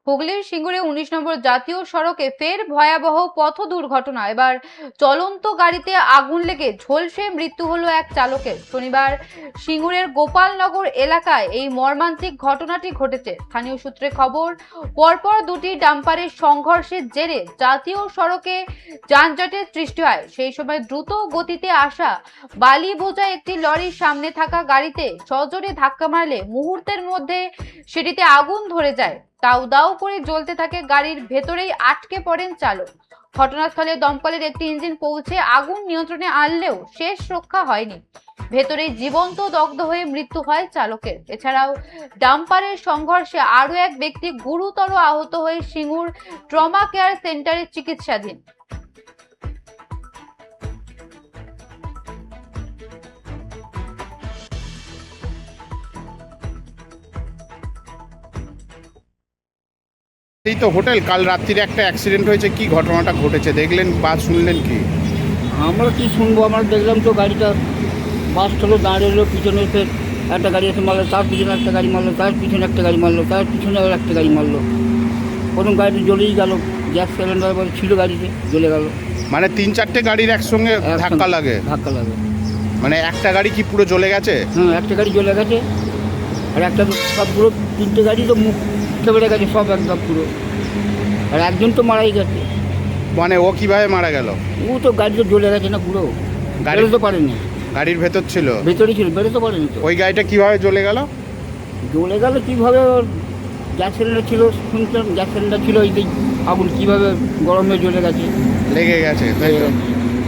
হুগলির সিঙ্গুরে ১৯ নম্বর জাতীয় সড়কে ফের ভয়াবহ পথ দুর্ঘটনা। এবার চলন্ত গাড়িতে আগুন লেগে ঝলসে মৃত্যু হলো এক চালকের। শনিবার সিঙ্গুরের গোপালনগর এলাকায় এই মর্মান্তিক ঘটনাটি ঘটেছে। স্থানীয় সূত্রে খবর, পরপর দুটি ডাম্পারের সংঘর্ষের জেরে জাতীয় সড়কে যানজটের সৃষ্টি হয়। সেই সময় দ্রুত গতিতে আসা বালি বোঝা একটি লরির সামনে থাকা গাড়িতে সজোরে ধাক্কা মারলে মুহূর্তের মধ্যে সেটিতে আগুন ধরে যায়। দাউ দাউ করে জ্বলতে থাকে গাড়ির ভেতরেই আটকে পড়েন চালক। ঘটনাস্থলে দমকলের একটি ইঞ্জিন পৌঁছে আগুন নিয়ন্ত্রণে আনলেও শেষ রক্ষা হয়নি। ভেতরে জীবন্ত দগ্ধ হয়ে মৃত্যু হয় চালকের। এছাড়াও ডাম্পারের সংঘর্ষে আরো এক ব্যক্তি গুরুতর আহত হয়ে সিঙ্গুর ট্রমা কেয়ার সেন্টারে চিকিৎসাধীন। এই তো হোটেল, কাল রাত্রিরে একটা অ্যাক্সিডেন্ট হয়েছে, কি ঘটনাটা ঘটেছে দেখলেন বা শুনলেন কি? আমরা কি শুনবো, আমরা দেখলাম তো গাড়িটা বাস হলো, দাঁড়িয়ে এলো, পিছনে এসে একটা গাড়ি এসে মারলো, তার পিছনে একটা গাড়ি মারলো, তার পিছনে একটা গাড়ি মারলো, তার পিছনে আবার একটা গাড়ি মারলো। প্রথম গাড়িটা জ্বলেই গেল, গ্যাস সিলিন্ডার ছিল গাড়িতে, জ্বলে গেল। মানে ৩-৪টে গাড়ির একসঙ্গে ধাক্কা লাগে? ধাক্কা লাগে। মানে একটা গাড়ি কি পুরো জ্বলে গেছে? হ্যাঁ, একটা গাড়ি জ্বলে গেছে, আর একটা তো সব পুরো, 3টে গাড়ি তো মুখ ফেলে গেছে সব একদম পুরো, আর একজন তো মারাই গেছে। মানে ও কিভাবে মারা গেল? ও তো গাড়ি তো জ্বলে গেছে না পুরো, গাড়ি বেরোতে পারেনি। গাড়ির ভেতর ছিল? ভেতরেই ছিল, বেরোতে পারেনি তো। ওই গাড়িটা কিভাবে জ্বলে গেল? জ্বলে গেল কীভাবে, গ্যাস সিলিন্ডার ছিল, শুনছিলাম গ্যাস সিলিন্ডার ছিল, এই যে আগুন কীভাবে গরমে জ্বলে গেছে, লেগে গেছে তাই তো?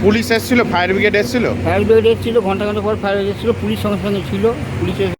পুলিশ এসেছিল? ফায়ার ব্রিগেড এসেছিল? ফায়ার ব্রিগেড এসেছিলো, ঘন্টা ঘন্টা পর ফায়ার ব্রিগেড এসেছিলো, পুলিশ সঙ্গে সঙ্গে ছিল, পুলিশের